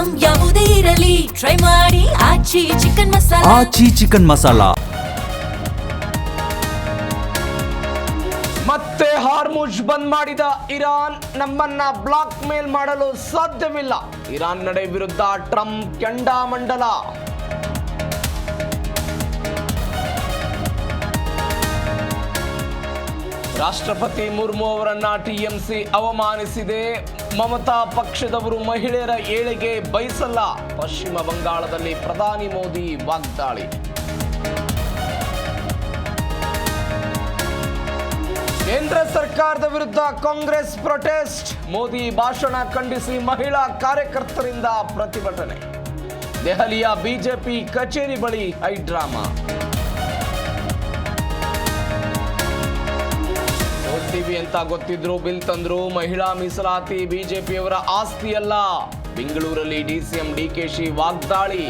Item ಯಾವುದೇ ಇರಲಿ try ಮಾಡಿ ಆಚಿ ಚಿಕನ್ ಮಸಾಲಾ. ಆಚಿ ಚಿಕನ್ ಮಸಾಲಾ. ಮತ್ತೆ ಹಾರ್ಮುಜ್ ಬಂದ್ ಮಾಡಿದ ಇರಾನ್ ನಮ್ಮನ್ನ ಬ್ಲಾಕ್ ಮೇಲ್ ಮಾಡಲು ಸಾಧ್ಯವಿಲ್ಲ. ಇರಾನ್ ನಡೆ ವಿರುದ್ಧ ಟ್ರಂಪ್ ಕೆಂಡಾಮಂಡಲ. ರಾಷ್ಟ್ರಪತಿ ಮುರ್ಮು ಅವರನ್ನ ಟಿಎಂಸಿ ಅವಮಾನಿಸಿದೆ. ಮಮತಾ ಪಕ್ಷದವರು ಮಹಿಳೆಯರ ಏಳಿಗೆ ಬಯಸಲ್ಲ. ಪಶ್ಚಿಮ ಬಂಗಾಳದಲ್ಲಿ ಪ್ರಧಾನಿ ಮೋದಿ ವಾಗ್ದಾಳಿ. ಕೇಂದ್ರ ಸರ್ಕಾರದ ವಿರುದ್ಧ ಕಾಂಗ್ರೆಸ್ ಪ್ರೊಟೆಸ್ಟ್. ಮೋದಿ ಭಾಷಣ ಖಂಡಿಸಿ ಮಹಿಳಾ ಕಾರ್ಯಕರ್ತರಿಂದ ಪ್ರತಿಭಟನೆ. ದೆಹಲಿಯ ಬಿಜೆಪಿ ಕಚೇರಿ ಬಳಿ ಹೈಡ್ರಾಮಾ. ಓದ್ತೀವಿ ಅಂತ ಗೊತ್ತಿದ್ರು ಬಿಲ್ ತಂದ್ರು. ಮಹಿಳಾ ಮೀಸಲಾತಿ ಬಿಜೆಪಿಯವರ ಆಸ್ತಿಯಲ್ಲ. ಬೆಂಗಳೂರಲ್ಲಿ ಡಿಸಿಎಂ ಡಿಕೆಶಿ ವಾಗ್ದಾಳಿ.